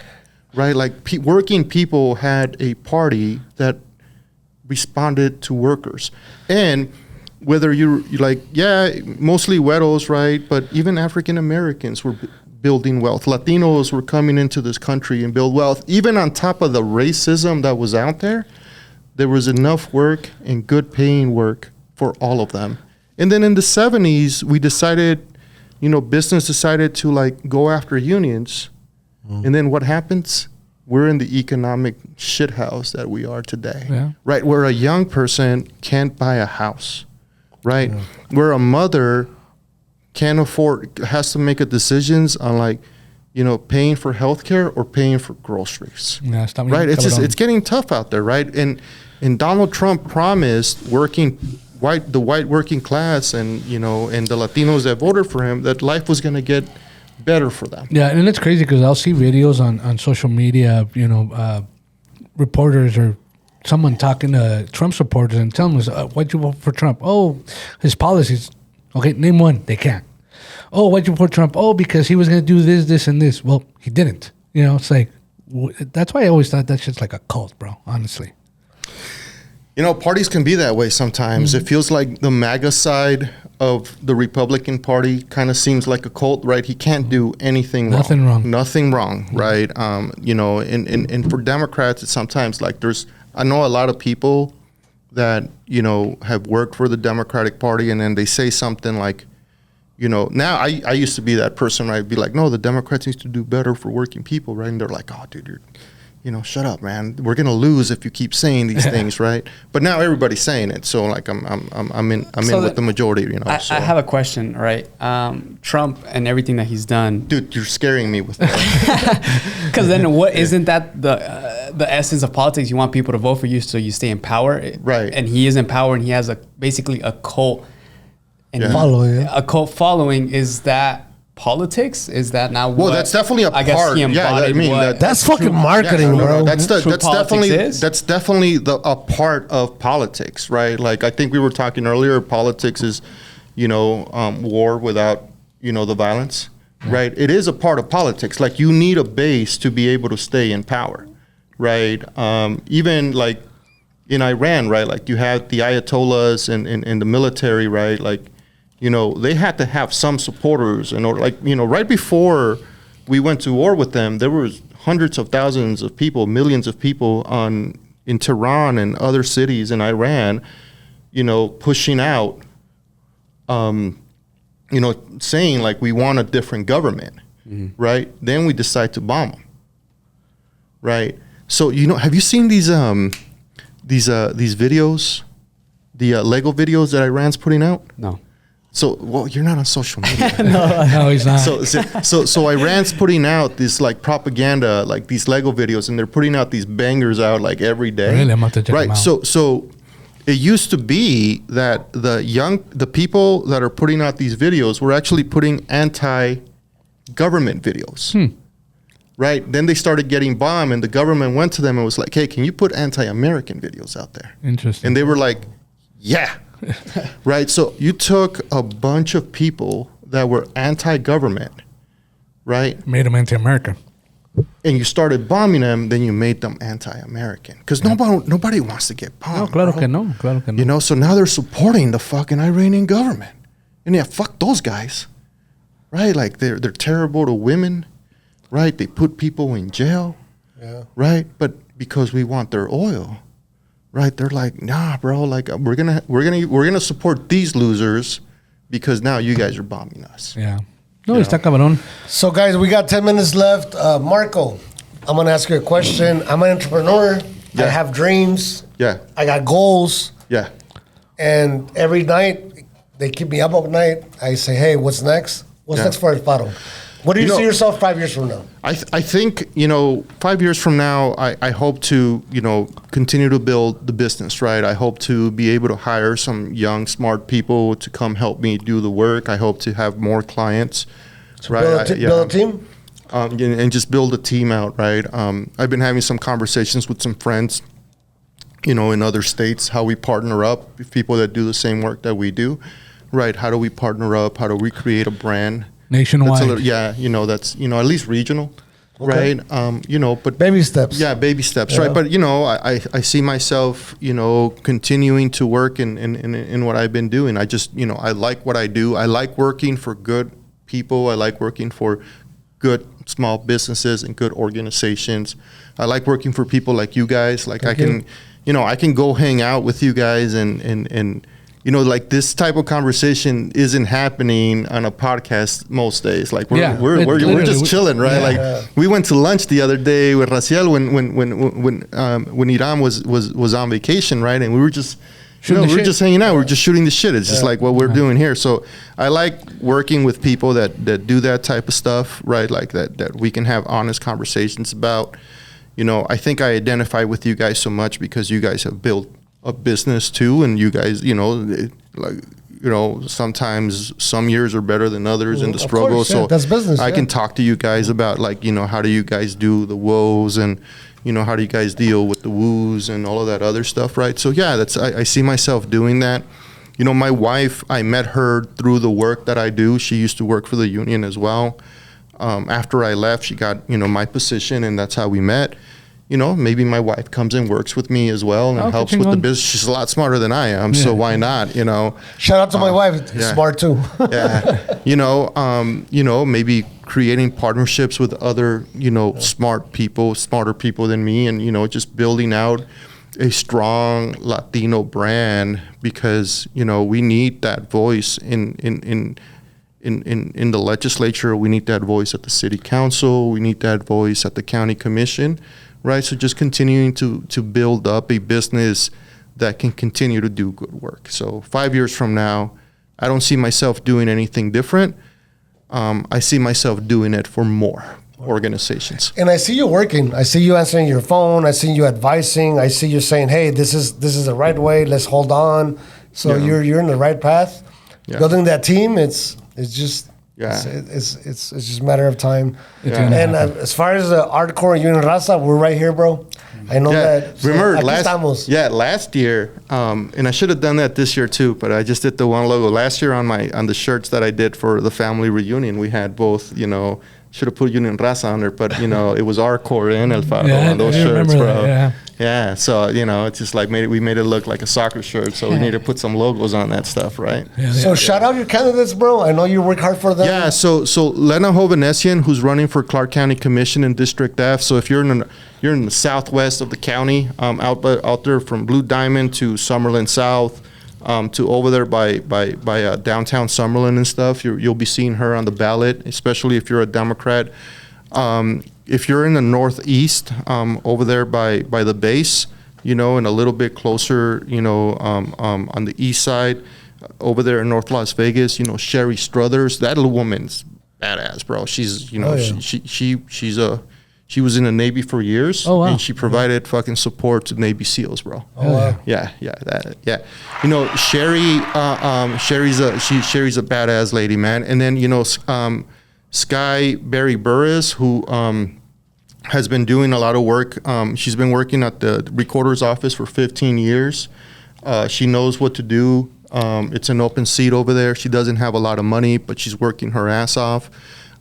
right? Like, working people had a party that responded to workers. And whether you're like, mostly güeros, right? But even African Americans were building wealth. Latinos were coming into this country and build wealth. Even on top of the racism that was out there, there was enough work and good paying work for all of them. And then in the 70s, we decided, you know, business decided to, like, go after unions. And then what happens? We're in the economic shithouse that we are today, right? Where a young person can't buy a house. Right, where a mother has to make a decisions on, like, you know, paying for healthcare or paying for groceries. Yeah, right. It's getting tough out there, right? And Donald Trump promised the white working class and, you know, and the Latinos that voted for him that life was going to get better for them. Yeah, and it's crazy because I'll see videos on social media, you know, reporters or someone talking to Trump supporters and telling them, why'd you vote for Trump? Oh, his policies. Okay, name one. They can't. Oh, why'd you vote for Trump? Oh, because he was going to do this, this, and this. Well, he didn't. You know, it's like, that's why I always thought that shit's like a cult, bro, honestly. You know, parties can be that way sometimes. It feels like the MAGA side of the Republican Party kind of seems like a cult, right? He can't do anything wrong. Nothing wrong, right? You know, and for Democrats, it's sometimes like I know a lot of people that, you know, have worked for the Democratic Party, and then they say something like, you know, now I used to be that person, right? I'd be like, no, the Democrats need to do better for working people, right? And they're like, oh, dude, shut up, man. We're gonna lose if you keep saying these things, right? But now everybody's saying it, so, like, I'm in with the majority, you know. I have a question, right? Trump and everything that he's done. Dude, you're scaring me with that. Because then, isn't that the essence of politics? You want people to vote for you so you stay in power, right? And he is in power, and he has basically a cult following. A cult following. Is that politics? Is that now? Well, that's definitely a part. That's fucking marketing, bro. That's definitely a part of politics, right? Like, I think we were talking earlier. Politics is, you know, war without, you know, the violence, right? It is a part of politics. Like, you need a base to be able to stay in power, right? Even like in Iran, right? Like you had the Ayatollahs and the military, right? Like, they had to have some supporters in order, like, right before we went to war with them, there was hundreds of thousands of people, millions of people in Tehran and other cities in Iran, pushing out, saying like we want a different government, right? Then we decide to bomb them, right? So have you seen these videos, the Lego videos that Iran's putting out? No. So, well, you're not on social media. No, he's not. So Iran's putting out this like propaganda, like these Lego videos, and they're putting out these bangers out like every day. Really? I'm about to check them out. So it used to be that the people that are putting out these videos were actually putting anti-government videos. Right? Then they started getting bombed, and the government went to them and was like, "Hey, can you put anti-American videos out there?" Interesting. And they were like, "Yeah." Right? So you took a bunch of people that were anti-government, right? Made them anti-American. And you started bombing them, then you made them anti-American. Because nobody wants to get bombed. No, claro bro. que no. Claro que no. So now they're supporting the fucking Iranian government. And yeah, fuck those guys. Right? Like they're terrible to women. Right? They put people in jail. Yeah. Right? But because we want their oil. Right? They're like, nah, bro, like we're gonna support these losers because now you guys are bombing us. Yeah. No, está cabrón. So, guys, we got 10 minutes left. Marco, I'm going to ask you a question. I'm an entrepreneur. Yeah. I have dreams. Yeah. I got goals. Yeah. And every night, they keep me up all night. I say, hey, what's next? What's next for Faro? What do you see yourself 5 years from now? I think, 5 years from now, I hope to, continue to build the business, right? I hope to be able to hire some young, smart people to come help me do the work. I hope to have more clients, right? Build a team? And just build a team out, right? I've been having some conversations with some friends, in other states, how we partner up with people that do the same work that we do, right? How do we partner up? How do we create a brand? Nationwide. That's at least regional, okay. Right? But baby steps. Yeah, baby steps, right? But I see myself, continuing to work in what I've been doing. I just, I like what I do. I like working for good people. I like working for good small businesses and good organizations. I like working for people like you guys. Like I can go hang out with you guys and like this type of conversation isn't happening on a podcast most days. Like we're just chilling, right? Yeah. Like we went to lunch the other day with Raciel when Iram was on vacation, right? And we were just we were just hanging out. We were just shooting the shit. It's just like what we're doing here. So I like working with people that do that type of stuff, right? Like that we can have honest conversations about. I think I identify with you guys so much because you guys have built a business too, and you guys, sometimes some years are better than others in the struggle. Course, so that's business. I can talk to you guys about how do you guys do the woes and how do you guys deal with the woos and all of that other stuff, right? So yeah, I see myself doing that. My wife, I met her through the work that I do. She used to work for the union as well. After I left, she got my position, and that's how we met. Maybe my wife comes and works with me as well and helps with the business. She's a lot smarter than I am, so why not? Shout out to my wife. Smart too. Maybe creating partnerships with other, smarter people than me, and just building out a strong Latino brand because we need that voice in the legislature. We need that voice at the city council. We need that voice at the county commission. Right, so just continuing to build up a business that can continue to do good work. So 5 years from now, I don't see myself doing anything different. I see myself doing it for more organizations. And I see you working. I see you answering your phone. I see you advising. I see you saying, "Hey, this is the right way. Let's hold on." So you're in the right path. Yeah. Building that team, it's just. Yeah. It's just a matter of time. And as far as the Artkore Union Raza, we're right here, bro. I know that. So remember last year, and I should have done that this year too, but I just did the one logo. Last year on the shirts that I did for the family reunion, we had both, Should have put Union Raza on there, but it was Artkore and El Faro Yeah, on those I shirts, remember bro. that, Yeah. So it's just like we made it look like a soccer shirt. So we need to put some logos on that stuff, right? So shout out your candidates, bro. I know you work hard for them. Yeah. So Lena Hovhanessian, who's running for Clark County Commission in District F. So if you're in the southwest of the county, out there from Blue Diamond to Summerlin South. To over there by downtown Summerlin and stuff, you'll be seeing her on the ballot, especially if you're a Democrat. If you're in the northeast, over there by the base, and a little bit closer, on the east side, over there in North Las Vegas, Sherry Struthers, that little woman's badass, bro. She's, she was in the Navy for years, and she provided fucking support to Navy SEALs, bro. Oh, wow. Yeah. Sherry's a badass lady, man. And then Sky Berry Burris, who has been doing a lot of work. She's been working at the recorder's office for 15 years. She knows what to do. It's an open seat over there. She doesn't have a lot of money, but she's working her ass off.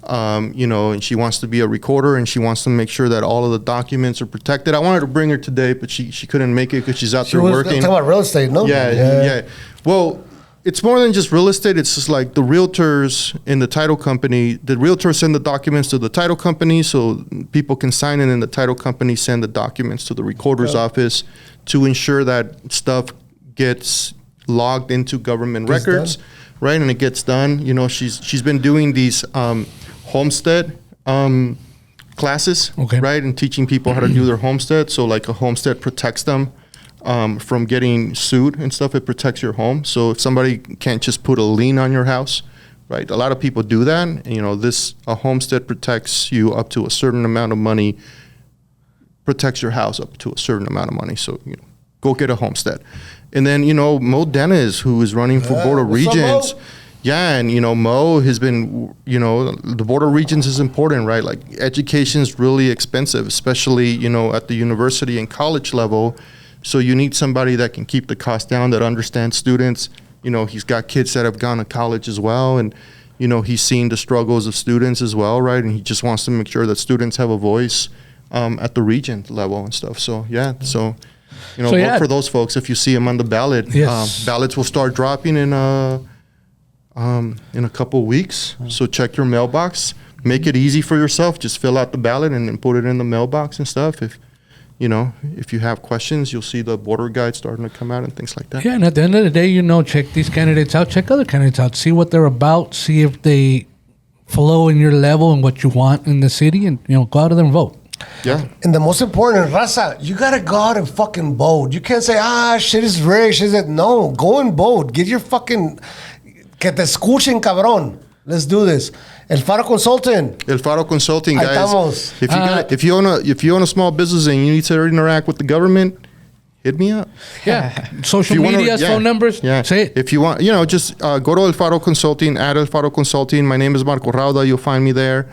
And she wants to be a recorder, and she wants to make sure that all of the documents are protected. I wanted to bring her today, but she couldn't make it because she's out there working. Talking about real estate, no? Yeah. Well, it's more than just real estate. It's just like the realtors in the title company. The realtors send the documents to the title company so people can sign it, and the title company send the documents to the recorder's office to ensure that stuff gets logged into government records, right? And it gets done. She's been doing these homestead classes, right, and teaching people how to do their homestead. So like a homestead protects them from getting sued and stuff. It protects your home. So if somebody can't just put a lien on your house, right? A lot of people do that. And, a homestead protects you up to a certain amount of money, protects your house up to a certain amount of money. So, go get a homestead. And then, Mo Dennis, who is running for Board of Regents. Yeah, and Mo has been, the Board of Regents is important, right? Like education is really expensive, especially, at the university and college level. So you need somebody that can keep the cost down, that understands students. He's got kids that have gone to college as well, and he's seen the struggles of students as well, right? And he just wants to make sure that students have a voice at the regent level and stuff. So vote for those folks if you see them on the ballot. Yes. Ballots will start dropping in a couple of weeks. So check your mailbox. Make it easy for yourself. Just fill out the ballot and then put it in the mailbox and stuff. If you have questions, you'll see the voter guide starting to come out and things like that. Yeah, and at the end of the day, check these candidates out, check other candidates out, see what they're about, see if they flow in your level and what you want in the city, and go out there and vote. Yeah. And the most important, Raza, you gotta go out and fucking vote. You can't say, shit is rigged, shit is... No, go and vote. Get your fucking... Que te escuchen, cabrón. Let's do this. El Faro Consulting. El Faro Consulting, guys. Estamos. If you own a small business and you need to interact with the government, hit me up. Yeah. Social media, phone numbers. Yeah. Say it. If you want, just go to El Faro Consulting, add El Faro Consulting. My name is Marco Rauda. You'll find me there.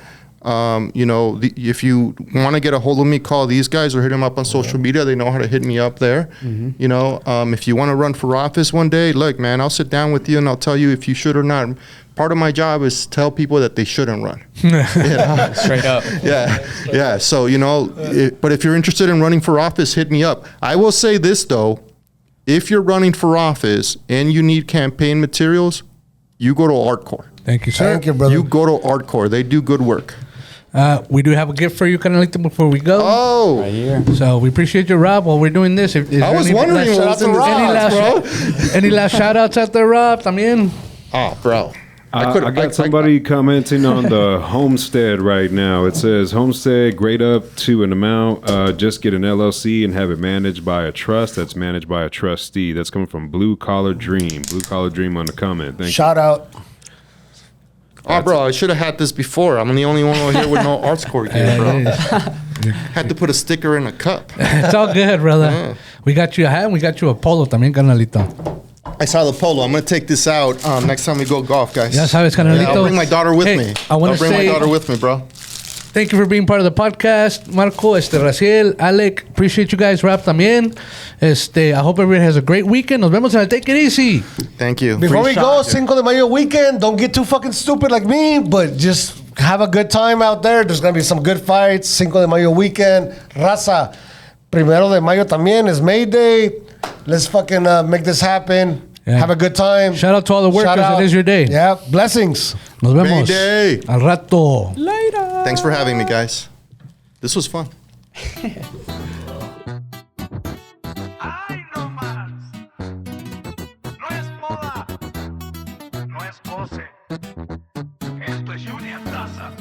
If you want to get a hold of me, call these guys or hit them up on social media. They know how to hit me up there. Mm-hmm. If you want to run for office one day, look, man, I'll sit down with you and I'll tell you if you should or not. Part of my job is to tell people that they shouldn't run. Straight up. Yeah. So, but if you're interested in running for office, hit me up. I will say this, though. If you're running for office and you need campaign materials, you go to Artkore. Thank you, sir. Thank you, brother. You go to Artkore. They do good work. We do have a gift for you, Canalito, before we go. Oh. Right here. So we appreciate you, Rob, while we're doing this. I was wondering what was in this. Any last shout-outs out there, Rob? También. Bro. I got somebody commenting on the homestead right now. It says, homestead, grade up to an amount. Just get an LLC and have it managed by a trust that's managed by a trustee. That's coming from Blue Collar Dream. Blue Collar Dream on the comment. Thank you. Shout out. Bro, I should have had this before. I'm the only one over here with no Artkore gear, bro. Had to put a sticker in a cup. It's all good, brother. Yeah. We got you a hat and we got you a polo también, Canalito. I saw the polo. I'm going to take this out next time we go golf, guys. Ya sabes, Canalito. I'll bring my daughter with me. I'll bring my daughter with me, bro. Thank you for being part of the podcast. Marco, Raciel, Alec, appreciate you guys. Rap también. I hope everybody has a great weekend. Nos vemos en el Take It Easy. Thank you. Before we go, Cinco de Mayo weekend, don't get too fucking stupid like me, but just have a good time out there. There's going to be some good fights. 5 de Mayo weekend. Raza. 1 de Mayo también is May Day. Let's fucking make this happen. Yeah. Have a good time. Shout out to all the workers. It is your day. Yeah. Blessings. Nos vemos. May Day. Al rato. Later. Thanks for having me, guys. This was fun. Ay, no más. No es moda. No es pose. Esto es Junior Raza.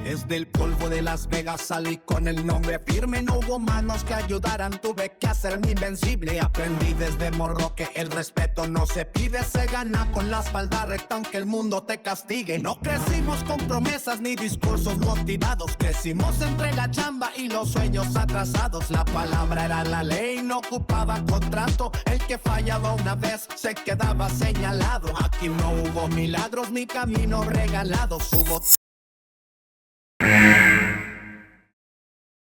Desde el polvo de Las Vegas salí con el nombre firme. No hubo manos que ayudaran, tuve que hacerme invencible. Aprendí desde morro que el respeto no se pide, se gana con la espalda recta aunque el mundo te castigue. No crecimos con promesas ni discursos motivados. Crecimos entre la chamba y los sueños atrasados. La palabra era la ley, no ocupaba contrato. El que fallaba una vez se quedaba señalado. Aquí no hubo milagros ni caminos regalados. Hubo